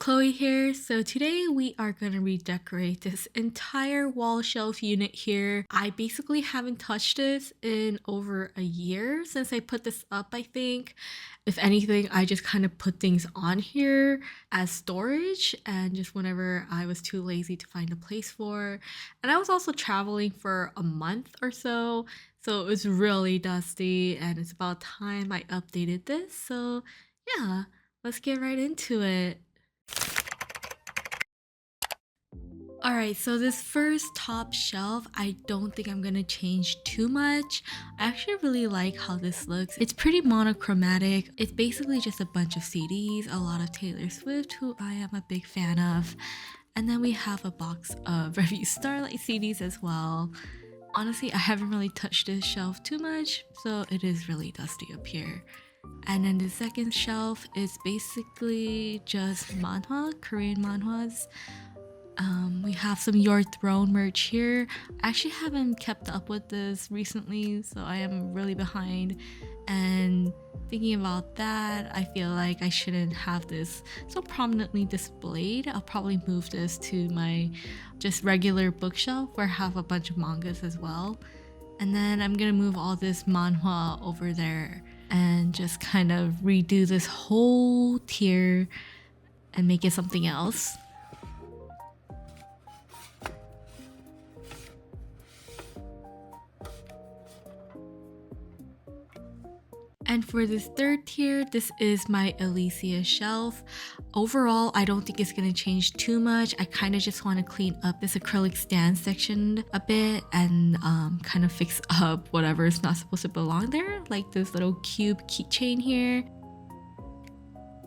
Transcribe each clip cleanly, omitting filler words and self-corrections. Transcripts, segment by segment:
Chloe here. So today we are gonna redecorate this entire wall shelf unit here. I basically haven't touched this in over a year since I put this up, I think. If anything, I just kind of put things on here as storage and just whenever I was too lazy to find a place for. And I was also traveling for a month or so, so it was really dusty and it's about time I updated this. So yeah, let's get right into it. Alright, so this first top shelf, I don't think I'm gonna change too much. I actually really like how this looks. It's pretty monochromatic. It's basically just a bunch of CDs, a lot of Taylor Swift, who I am a big fan of. And then we have a box of Revue Starlight CDs as well. Honestly, I haven't really touched this shelf too much, so it is really dusty up here. And then the second shelf is basically just manhwa, Korean manhwas. We have some Your Throne merch here. I actually haven't kept up with this recently, so I am really behind. And thinking about that, I feel like I shouldn't have this so prominently displayed. I'll probably move this to my just regular bookshelf where I have a bunch of mangas as well. And then I'm gonna move all this manhwa over there and just kind of redo this whole tier and make it something else. And for this third tier, this is my Alicia shelf. Overall, I don't think it's gonna change too much. I kind of just want to clean up this acrylic stand section a bit and kind of fix up whatever is not supposed to belong there, like this little cube keychain here.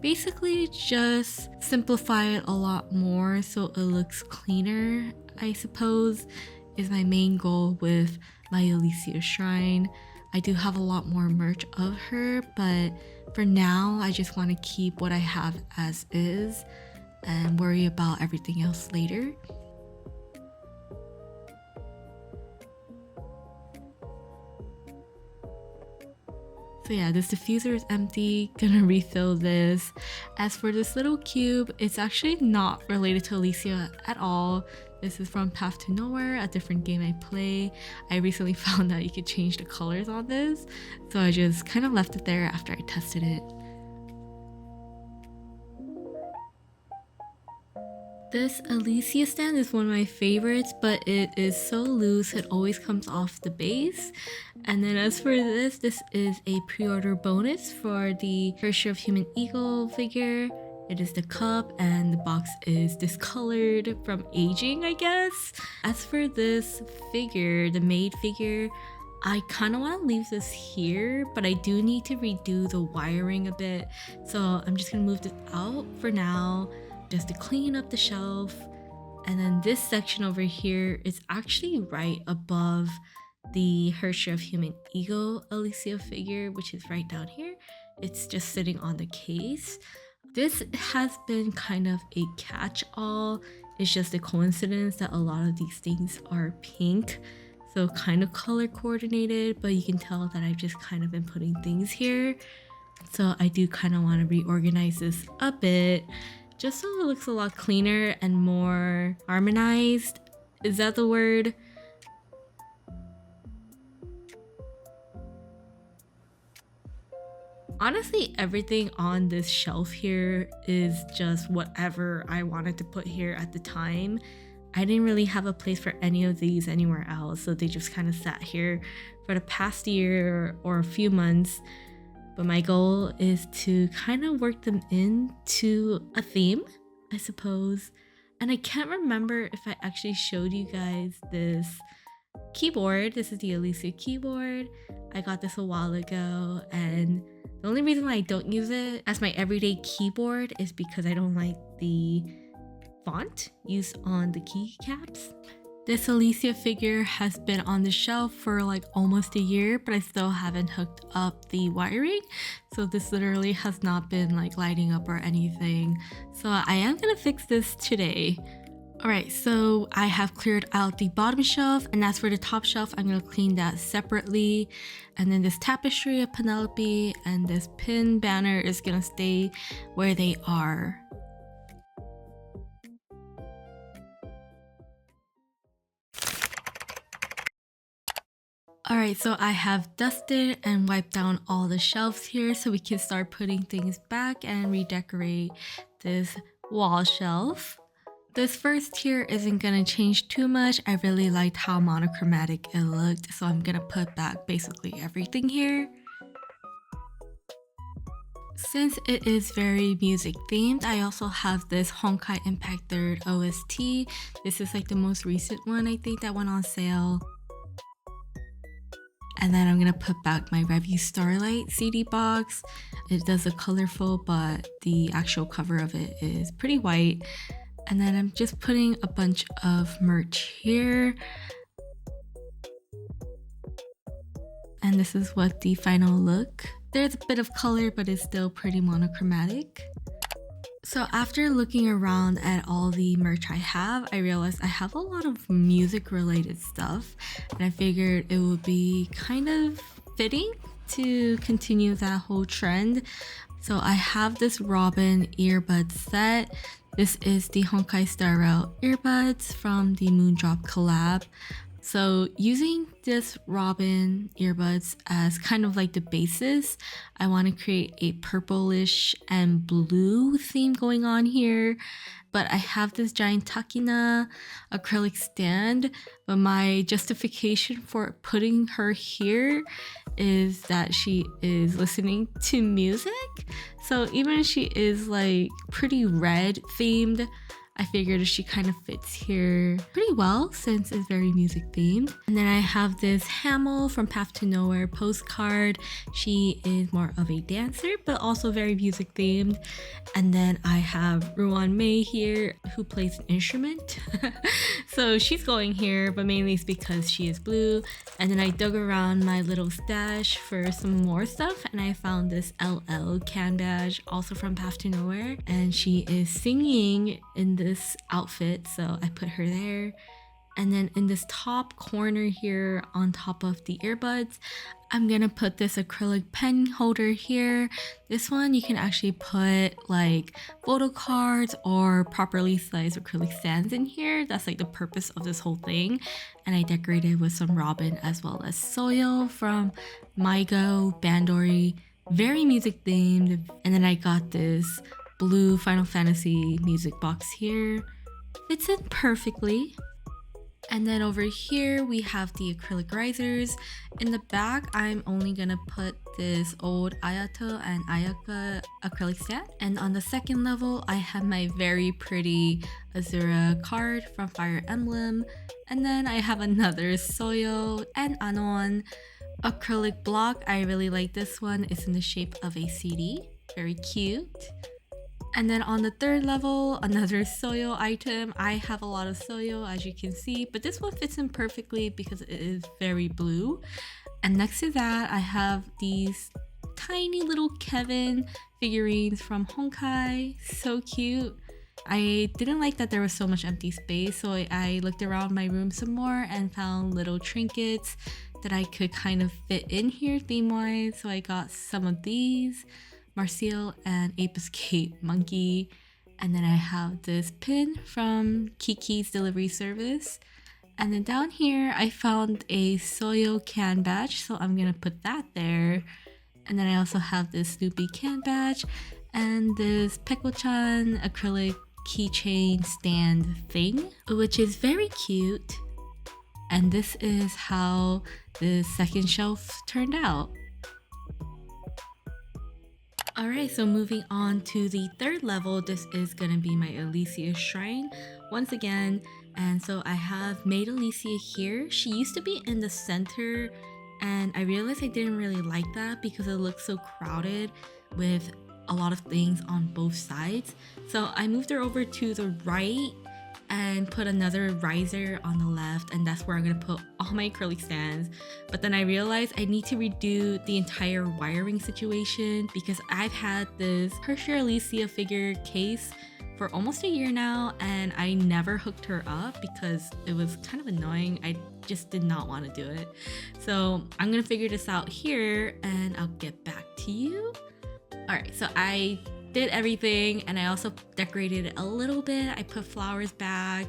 Basically, just simplify it a lot more so it looks cleaner, I suppose, is my main goal with my Alicia shrine. I do have a lot more merch of her, but for now, I just want to keep what I have as is and worry about everything else later. So yeah, this diffuser is empty, gonna refill this. As for this little cube, it's actually not related to Alicia at all. This is from Path to Nowhere, a different game I play. I recently found that you could change the colors on this, so I just kind of left it there after I tested it. This Alicia stand is one of my favorites, but it is so loose it always comes off the base. And then as for this is a pre-order bonus for the Hershey of Human Eagle figure. It is the cup and the box is discolored from aging, I guess. As for this figure, the maid figure, I kind of want to leave this here, but I do need to redo the wiring a bit. So I'm just gonna move this out for now, just to clean up the shelf. And then this section over here is actually right above the Hershey of Human Eagle Alicia figure, which is right down here. It's just sitting on the case. This has been kind of a catch-all. It's just a coincidence that a lot of these things are pink, so kind of color coordinated, but you can tell that I've just kind of been putting things here. So I do kind of want to reorganize this a bit, just so it looks a lot cleaner and more harmonized. Is that the word? Honestly, everything on this shelf here is just whatever I wanted to put here at the time. I didn't really have a place for any of these anywhere else, so they just kind of sat here for the past year or a few months. But my goal is to kind of work them into a theme, I suppose. And I can't remember if I actually showed you guys this keyboard. This is the Alicia keyboard. I got this a while ago, and the only reason why I don't use it as my everyday keyboard is because I don't like the font used on the keycaps. This Alicia figure has been on the shelf for like almost a year, but I still haven't hooked up the wiring. So this literally has not been like lighting up or anything. So I am gonna fix this today. Alright, so I have cleared out the bottom shelf, and as for the top shelf, I'm going to clean that separately. And then this tapestry of Penelope and this pin banner is going to stay where they are. Alright, so I have dusted and wiped down all the shelves here so we can start putting things back and redecorate this wall shelf. This first tier isn't gonna change too much. I really liked how monochromatic it looked, so I'm gonna put back basically everything here. Since it is very music themed, I also have this Honkai Impact 3rd OST. This is like the most recent one I think that went on sale. And then I'm gonna put back my Revue Starlight CD box. It does a colorful, but the actual cover of it is pretty white. And then I'm just putting a bunch of merch here. And this is what the final look. There's a bit of color, but it's still pretty monochromatic. So after looking around at all the merch I have, I realized I have a lot of music related stuff, and I figured it would be kind of fitting to continue that whole trend. So I have this Robin earbud set. This is the Honkai Star Rail earbuds from the Moondrop collab. So using this Robin earbuds as kind of like the basis, I want to create a purplish and blue theme going on here. But I have this giant Takina acrylic stand, but my justification for putting her here is that she is listening to music. So even if she is like pretty red themed, I figured she kind of fits here pretty well since it's very music themed. And then I have this Hamel from Path to Nowhere postcard. She is more of a dancer, but also very music themed. And then I have Ruan Mei here, who plays an instrument. So she's going here, but mainly it's because she is blue. And then I dug around my little stash for some more stuff, and I found this LL can badge, also from Path to Nowhere. And she is singing in this outfit, so I put her there. And then in this top corner here on top of the earbuds, I'm gonna put this acrylic pen holder here. This one you can actually put like photo cards or properly sized acrylic stands in here. That's like the purpose of this whole thing. And I decorated with some Robin as well as Soyo from Maigo Bandori. Very music themed. And then I got this blue Final Fantasy music box here. Fits in perfectly. And then over here we have the acrylic risers. In the back, I'm only gonna put this old Ayato and Ayaka acrylic stand. And on the second level, I have my very pretty Azura card from Fire Emblem. And then I have another Soyo and Anon acrylic block. I really like this one. It's in the shape of a CD. Very cute. And then on the third level, another Soyo item. I have a lot of Soyo, as you can see, but this one fits in perfectly because it is very blue. And next to that, I have these tiny little Kevin figurines from Honkai. So cute. I didn't like that there was so much empty space, so I looked around my room some more and found little trinkets that I could kind of fit in here theme-wise. So I got some of these. Marcial and Ape Escape Monkey. And then I have this pin from Kiki's delivery service. And then down here, I found a Soyo can badge, so I'm gonna put that there. And then I also have this Snoopy can badge and this Peko-chan acrylic keychain stand thing, which is very cute. And this is how the second shelf turned out. Alright, so moving on to the third level, this is going to be my Alicia shrine once again. And so I have made Alicia here. She used to be in the center, and I realized I didn't really like that because it looked so crowded with a lot of things on both sides. So I moved her over to the right and put another riser on the left, and that's where I'm gonna put all my acrylic stands. But then I realized I need to redo the entire wiring situation because I've had this Hershey Alicia figure case for almost a year now, and I never hooked her up because it was kind of annoying. I just did not want to do it. So I'm gonna figure this out here and I'll get back to you. Alright, so I did everything, and I also decorated it a little bit. I put flowers back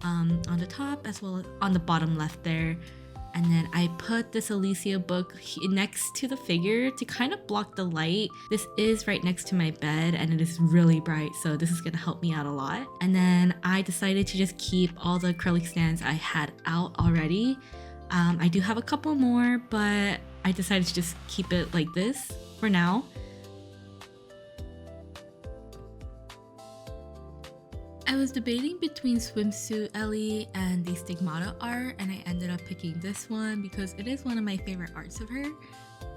on the top as well as on the bottom left there. And then I put this Alicia book next to the figure to kind of block the light. This is right next to my bed and it is really bright, so this is gonna help me out a lot. And then I decided to just keep all the acrylic stands I had out already. I do have a couple more, but I decided to just keep it like this for now. I was debating between Swimsuit Ellie and the Stigmata art, and I ended up picking this one because it is one of my favorite arts of her.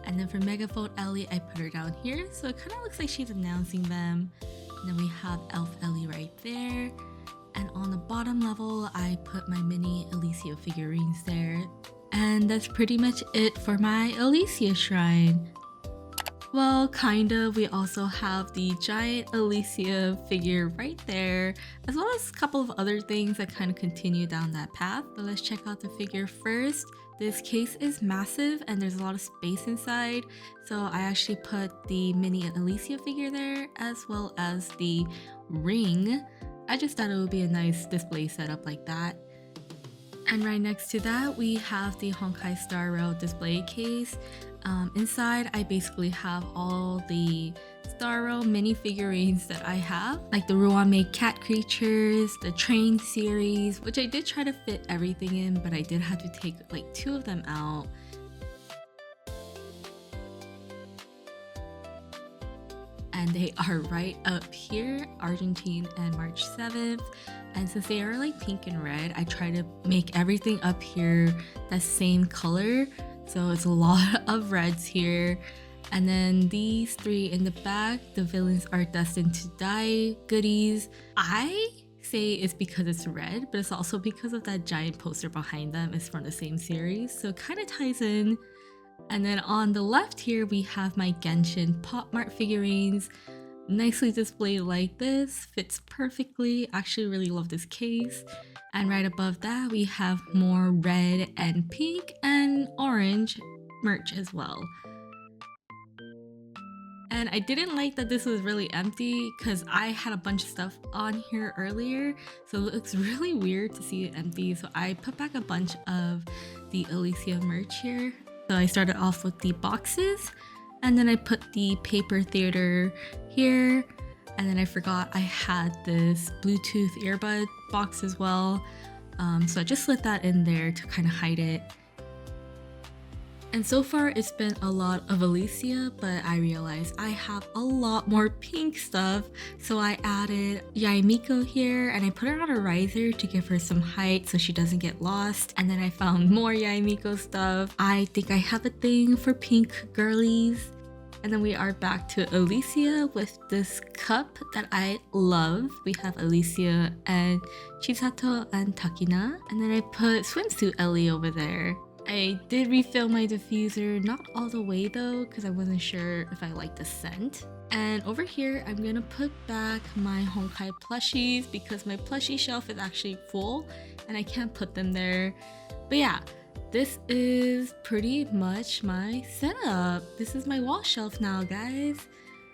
And then for Megaphone Ellie, I put her down here, so it kind of looks like she's announcing them. And then we have Elf Ellie right there. And on the bottom level, I put my mini Alicia figurines there. And that's pretty much it for my Alicia shrine. Well, kinda. We also have the giant Alicia figure right there, as well as a couple of other things that kind of continue down that path. But let's check out the figure first. This case is massive and there's a lot of space inside, so I actually put the mini Alicia figure there, as well as the ring. I just thought it would be a nice display setup like that. And right next to that, we have the Honkai Star Rail display case. Inside, I basically have all the Star Rail mini figurines that I have, like the Ruame cat creatures, the train series, which I did try to fit everything in, but I did have to take like 2 of them out. And they are right up here, Argentine and March 7th. And since they are like pink and red, I try to make everything up here the same color. So it's a lot of reds here. And then these 3 in the back, the villains are destined to die goodies. I say it's because it's red, but it's also because of that giant poster behind them. It's from the same series, so it kind of ties in. And then on the left here, we have my Genshin Pop Mart figurines. Nicely displayed like this, fits perfectly. Actually really love this case. And right above that, we have more red and pink and orange merch as well. And I didn't like that this was really empty because I had a bunch of stuff on here earlier, so it looks really weird to see it empty. So I put back a bunch of the Alicia merch here. So I started off with the boxes, and then I put the paper theater here, and then I forgot I had this Bluetooth earbud box as well. So I just slid that in there to kind of hide it. And so far it's been a lot of Alicia, but I realized I have a lot more pink stuff. So I added Yaemiko here, and I put her on a riser to give her some height so she doesn't get lost. And then I found more Yaemiko stuff. I think I have a thing for pink girlies. And then we are back to Alicia with this cup that I love. We have Alicia and Chisato and Takina. And then I put Swimsuit Ellie over there. I did refill my diffuser, not all the way though, because I wasn't sure if I liked the scent. And over here, I'm gonna put back my Honkai plushies because my plushie shelf is actually full and I can't put them there. But yeah, this is pretty much my setup. This is my wall shelf now, guys.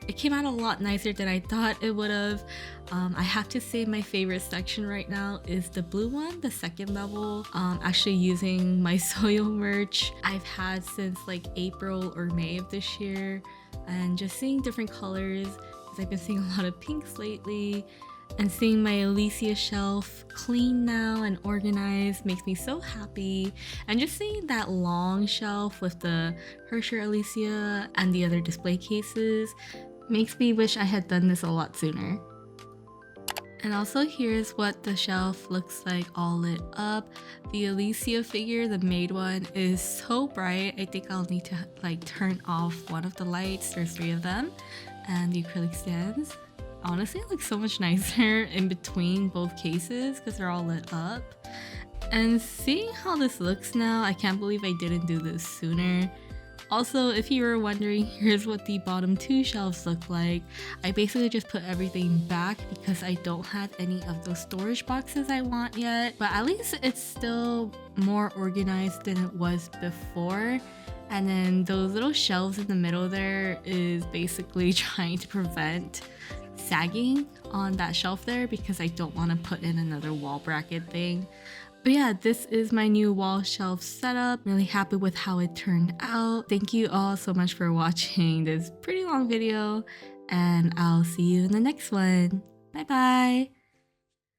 It came out a lot nicer than I thought it would have. I have to say my favorite section right now is the blue one, the second level. Actually using my Soyo merch I've had since like April or May of this year, and just seeing different colors because I've been seeing a lot of pinks lately. And seeing my Alicia shelf clean now and organized makes me so happy. And just seeing that long shelf with the Hersher Alicia and the other display cases makes me wish I had done this a lot sooner. And also here's what the shelf looks like all lit up. The Alicia figure, the maid one, is so bright. I think I'll need to like turn off one of the lights. There's 3 of them. And the acrylic stands. Honestly, it looks so much nicer in between both cases because they're all lit up. And seeing how this looks now, I can't believe I didn't do this sooner. Also, if you were wondering, here's what the bottom 2 shelves look like. I basically just put everything back because I don't have any of those storage boxes I want yet. But at least it's still more organized than it was before. And then those little shelves in the middle there is basically trying to prevent sagging on that shelf there because I don't want to put in another wall bracket thing. But But yeah, this is my new wall shelf setup. Really happy with how it turned out. Thank you all so much for watching this pretty long video, and I'll see you in the next one. Bye bye!